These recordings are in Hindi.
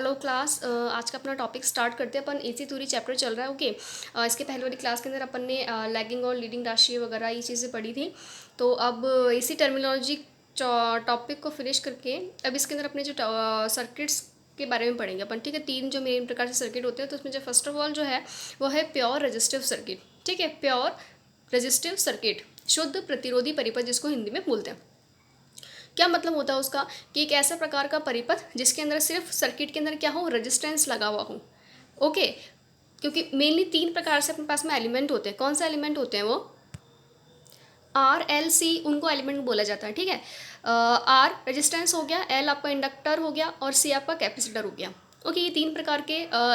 हेलो क्लास, आज का अपना टॉपिक स्टार्ट करते हैं। अपन एसी थ्योरी चैप्टर चल रहा है। ओके। इसके पहले वाली क्लास के अंदर अपन ने लैगिंग और लीडिंग राशि वगैरह ये चीज़ें पढ़ी थी। तो अब एसी टर्मिनोलॉजी टॉपिक को फिनिश करके अब इसके अंदर अपने जो सर्किट्स के बारे में पढ़ेंगे अपन। ठीक है, तीन जो मेन प्रकार से सर्किट होते हैं, तो उसमें जो फर्स्ट ऑफ ऑल जो है वो है प्योर रेजिस्टिव सर्किट। ठीक है, प्योर रेजिस्टिव सर्किट, शुद्ध प्रतिरोधी परिपथ जिसको हिंदी में बोलते हैं। क्या मतलब होता है उसका कि एक ऐसा प्रकार का परिपथ जिसके अंदर सिर्फ सर्किट के अंदर क्या हो, रेजिस्टेंस लगा हुआ हो। ओके, क्योंकि मेनली तीन प्रकार से अपने पास में एलिमेंट होते हैं। कौन से एलिमेंट होते हैं वो? आर एल सी, उनको एलिमेंट बोला जाता है। ठीक है, आर रेजिस्टेंस हो गया, एल आपका इंडक्टर हो गया और सी आपका कैपेसिटर हो गया। ओके, ये तीन प्रकार के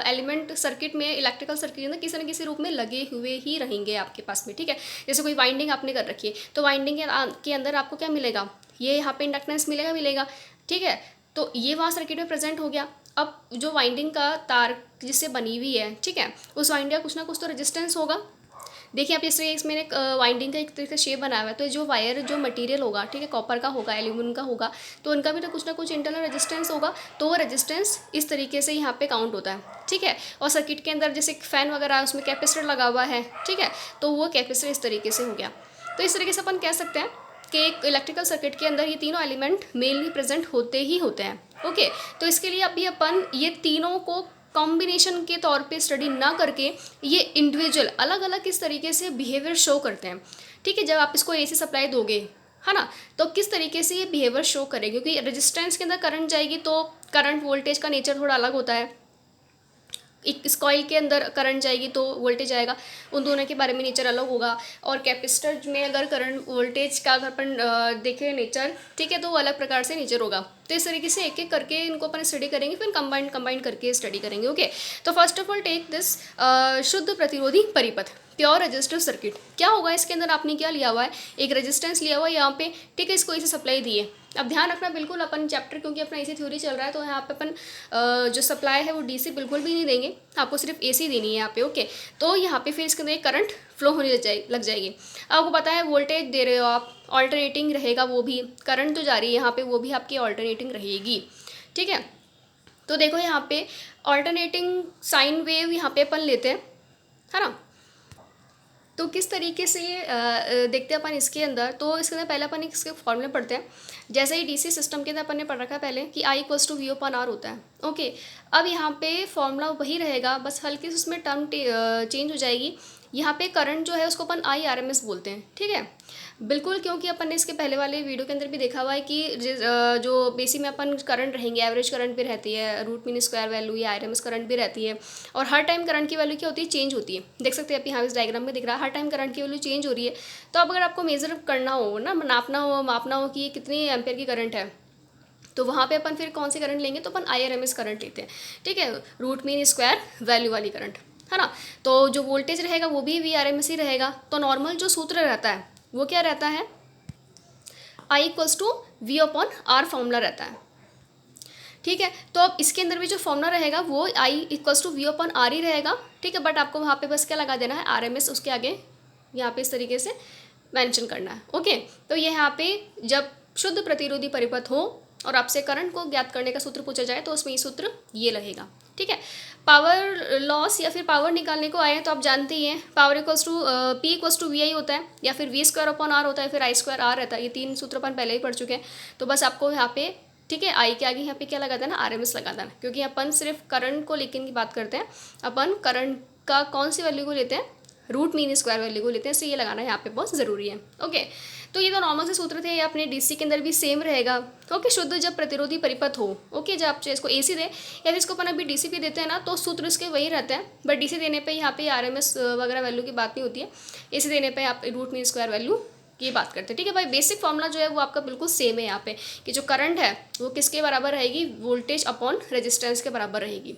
एलिमेंट सर्किट में, इलेक्ट्रिकल सर्किट के अंदर किसी न किसी रूप में लगे हुए ही रहेंगे आपके पास में। ठीक है, जैसे कोई वाइंडिंग आपने कर रखी है तो वाइंडिंग के अंदर आपको क्या मिलेगा, ये यहाँ पे इंडक्टेंस मिलेगा। ठीक है, तो ये वहाँ सर्किट में प्रेजेंट हो गया। अब जो वाइंडिंग का तार जिससे बनी हुई है, ठीक है, उस वाइंडिंग का कुछ ना कुछ तो रेजिस्टेंस होगा। देखिए आप इसमें एक वाइंडिंग का एक तरीके का शेप बनाया हुआ है, तो जो वायर जो मटेरियल होगा, ठीक है, कॉपर का होगा, एल्यूमिनियम का होगा, तो उनका भी तो कुछ ना कुछ इंटरनल रेजिस्टेंस होगा। तो वो रेजिस्टेंस इस तरीके से यहाँ पे काउंट होता है। ठीक है, और सर्किट के अंदर जैसे फैन वगैरह उसमें कैपेसिटर लगा हुआ है, ठीक है, तो वो कैपेसिटर इस तरीके से हो गया। तो इस तरीके से अपन कह सकते हैं कि एक इलेक्ट्रिकल सर्किट के अंदर ये तीनों एलिमेंट मेनली प्रेजेंट होते ही होते हैं। ओके, तो इसके लिए अभी अपन ये तीनों को कॉम्बिनेशन के तौर पे स्टडी ना करके ये इंडिविजुअल अलग अलग किस तरीके से बिहेवियर शो करते हैं। ठीक है, जब आप इसको एसी सप्लाई दोगे, है ना, तो किस तरीके से ये बिहेवियर शो करेगी, क्योंकि रेजिस्टेंस के अंदर करंट जाएगी तो करंट वोल्टेज का नेचर थोड़ा अलग होता है। एक इस कॉइल के अंदर करंट जाएगी तो वोल्टेज आएगा, उन दोनों के बारे में नेचर अलग होगा। और कैपेसिटर में अगर करंट वोल्टेज का अगर अपन देखें नेचर, ठीक है, तो वो अलग प्रकार से नेचर होगा। तो इस तरीके से एक एक करके इनको अपन स्टडी करेंगे, फिर कंबाइन करके स्टडी करेंगे। ओके, तो first of all take this शुद्ध प्रतिरोधी परिपथ, प्योर रेजिस्टिव सर्किट। क्या होगा इसके अंदर, आपने क्या लिया हुआ है, एक रेजिस्टेंस लिया हुआ है यहाँ पे। ठीक है, इसको इसे सप्लाई दी है। अब ध्यान रखना बिल्कुल, अपन चैप्टर क्योंकि अपना एसी थ्योरी चल रहा है, तो यहाँ पे अपन जो सप्लाई है वो डीसी बिल्कुल भी नहीं देंगे, आपको सिर्फ एसी देनी है यहाँ पे। ओके, तो यहाँ पे फिर इसके अंदर एक करंट फ्लो होने लग जाएगी। आपको पता है वोल्टेज दे रहे हो आप, ऑल्टरनेटिंग रहेगा, वो भी करंट जो जा रही है यहाँ पे वो भी आपकी ऑल्टरनेटिंग रहेगी। ठीक है, तो देखो यहाँ पे ऑल्टरनेटिंग साइन वेव यहाँ पे अपन लेते हैं, है ना। तो किस तरीके से देखते हैं अपन इसके अंदर, तो इसके अंदर पहले अपन इसके फॉर्मूले पढ़ते हैं। जैसे ही डीसी सिस्टम के अंदर अपन ने पढ़ रखा है पहले कि I = V/R होता है। ओके, अब यहाँ पे फॉर्मूला वही रहेगा, बस हल्की से उसमें टर्म चेंज हो जाएगी। यहाँ पे करंट जो है उसको अपन IRMS बोलते हैं। ठीक है, बिल्कुल, क्योंकि अपन ने इसके पहले वाले वीडियो के अंदर भी देखा हुआ है कि जो बेसिक में अपन करंट रहेंगे, एवरेज करंट भी रहती है, रूट मीन स्क्वायर वैल्यू या IRMS करंट भी रहती है। और हर टाइम करंट की वैल्यू क्या होती है, चेंज होती है। देख सकते हैं आप यहाँ इस डायग्राम में दिख रहा है, हर टाइम करंट की वैल्यू चेंज हो रही है। तो अब अगर आपको मेजर करना हो ना, मापना हो कि ये कितनी एम्पेयर की करंट है, तो वहाँ पे अपन फिर कौन सी करंट लेंगे, तो अपन IRMS करंट लेते हैं। ठीक है, रूट मीन स्क्वायर वैल्यू वाली करंट, है ना। तो जो वोल्टेज रहेगा वो भी VRMS ही रहेगा। तो नॉर्मल जो सूत्र रहता है वो क्या रहता है, I = V/R फॉर्मूला रहता है। ठीक है, तो अब इसके अंदर भी जो फॉर्मूला रहेगा वो I = V/R ही रहेगा। ठीक है, बट आपको वहाँ पे बस क्या लगा देना है, RMS उसके आगे यहाँ पे इस तरीके से मेंशन करना है। ओके, तो ये यहाँ पे जब शुद्ध प्रतिरोधी परिपथ हो और आपसे करंट को ज्ञात करने का सूत्र पूछा जाए तो उसमें ये सूत्र ये रहेगा। ठीक है, पावर लॉस या फिर पावर निकालने को आए तो आप जानते ही हैं, पावर P = VI होता है, या फिर V/R होता है, फिर I/R रहता है। ये तीन सूत्र अपन पहले ही पढ़ चुके हैं। तो बस आपको यहाँ पे, ठीक है, आई के आगे यहाँ पे क्या लगा देना, RMS लगा देना, क्योंकि अपन सिर्फ करंट को लेकिन की बात करते हैं। अपन करंट का कौन सी वैल्यू को लेते हैं, रूट मीन स्क्वायर वैल्यू को लेते हैं, इसलिए ये लगाना यहाँ पे बहुत ज़रूरी है। ओके, तो ये तो नॉर्मल से सूत्र थे, ये अपने डीसी के अंदर भी सेम रहेगा। ओके, शुद्ध जब प्रतिरोधी परिपथ हो, ओके, जब आप इसको एसी दे या फिर इसको अपन अभी डीसी भी देते हैं ना, तो सूत्र इसके वही रहता है। बट डीसी देने पे यहाँ पे RMS वगैरह वैल्यू की बात नहीं होती है, एसी देने पे आप रूट मीन स्क्वायर वैल्यू की बात करते हैं। ठीक है भाई, बेसिक फॉर्मूला जो है वो आपका बिल्कुल सेम है यहाँ पे, कि जो करंट है वो किसके बराबर रहेगी, वोल्टेज अपॉन रेजिस्टेंस के बराबर रहेगी।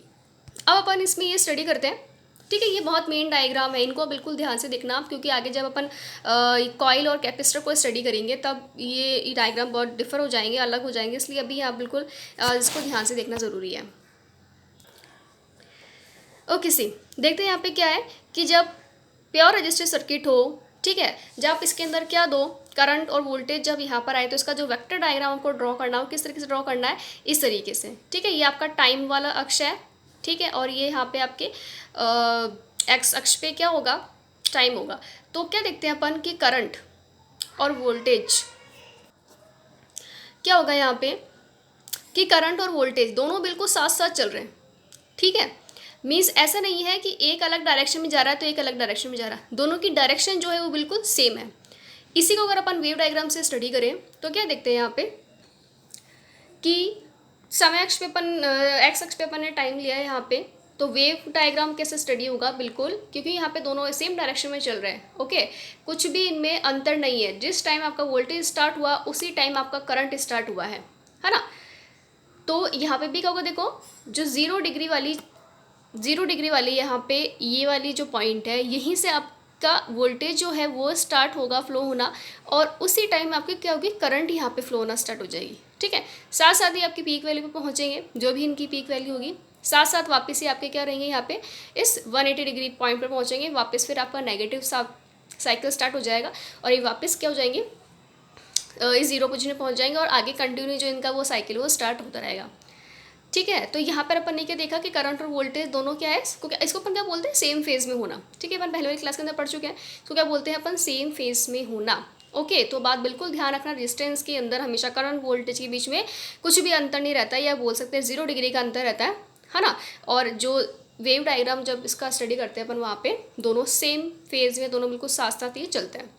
अब अपन इसमें ये स्टडी करते हैं। ठीक है, ये बहुत मेन डायग्राम है, इनको बिल्कुल ध्यान से देखना आप, क्योंकि आगे जब अपन कॉइल और कैपेसिटर को स्टडी करेंगे तब ये डायग्राम बहुत डिफर हो जाएंगे, अलग हो जाएंगे, इसलिए अभी आप बिल्कुल इसको ध्यान से देखना ज़रूरी है। ओके सी, देखते हैं यहाँ पे क्या है कि जब प्योर रेजिस्टिव सर्किट हो, ठीक है, जब आप इसके अंदर क्या दो, करंट और वोल्टेज जब यहाँ पर आए तो इसका जो वेक्टर डायग्राम आपको ड्रॉ करना हो, किस तरीके से ड्रॉ करना है, इस तरीके से, ठीक है। ये आपका टाइम वाला अक्ष है, ठीक है, और ये यहाँ पे आपके एक्स अक्ष पे क्या होगा, टाइम होगा। तो क्या देखते हैं अपन कि करंट और वोल्टेज क्या होगा यहाँ पे कि करंट और वोल्टेज दोनों बिल्कुल साथ साथ चल रहे हैं, ठीक है। मीन्स ऐसा नहीं है कि एक अलग डायरेक्शन में जा रहा है तो एक अलग डायरेक्शन में जा रहा है, दोनों की डायरेक्शन जो है वो बिल्कुल सेम है। इसी को अगर अपन वेव डायग्राम से स्टडी करें तो क्या देखते हैं यहाँ पे कि समय अक्ष पे अपन एक्स अक्ष पे अपन ने टाइम लिया है यहाँ पे, तो वेव डायग्राम कैसे स्टडी होगा, बिल्कुल, क्योंकि यहाँ पे दोनों सेम डायरेक्शन में चल रहे हैं, ओके। कुछ भी इनमें अंतर नहीं है, जिस टाइम आपका वोल्टेज स्टार्ट हुआ उसी टाइम आपका करंट स्टार्ट हुआ है ना। तो यहाँ पे भी क्या होगा, देखो जो 0 डिग्री वाली यहाँ पे ये वाली जो पॉइंट है, यहीं से आपका वोल्टेज जो है वो स्टार्ट होगा फ्लो होना, और उसी टाइम आपकी क्या होगी, करंट यहाँ पे फ्लो होना स्टार्ट हो जाएगी, ठीक है। साथ साथ ही आपकी पीक वैल्यू पे पहुँचेंगे, जो भी इनकी पीक वैल्यू होगी, साथ साथ वापस ही आपके क्या रहेंगे, यहाँ पे इस 180 डिग्री पॉइंट पर पहुँचेंगे, वापस फिर आपका नेगेटिव साइकिल स्टार्ट हो जाएगा, और ये वापस क्या हो जाएंगे, इस 0 पोजीशन में पहुँच जाएंगे, और आगे कंटिन्यू जो इनका वो साइकिल वो स्टार्ट होता रहेगा, ठीक है। तो यहाँ पर अपन ने क्या देखा कि करंट और वोल्टेज दोनों क्या है, इसको अपन क्या बोलते हैं, सेम फेज में होना, ठीक है। अपन पहले वाली क्लास के अंदर पढ़ चुके हैं, तो क्या बोलते हैं अपन, सेम फेज में होना, ओके। तो बात बिल्कुल ध्यान रखना, रेजिस्टेंस के अंदर हमेशा करंट वोल्टेज के बीच में कुछ भी अंतर नहीं रहता है, या बोल सकते हैं 0 डिग्री का अंतर रहता है ना। और जो वेव डायग्राम जब इसका स्टडी करते हैं अपन, वहाँ पे दोनों सेम फेज में, दोनों बिल्कुल साथ साथ ही चलते हैं।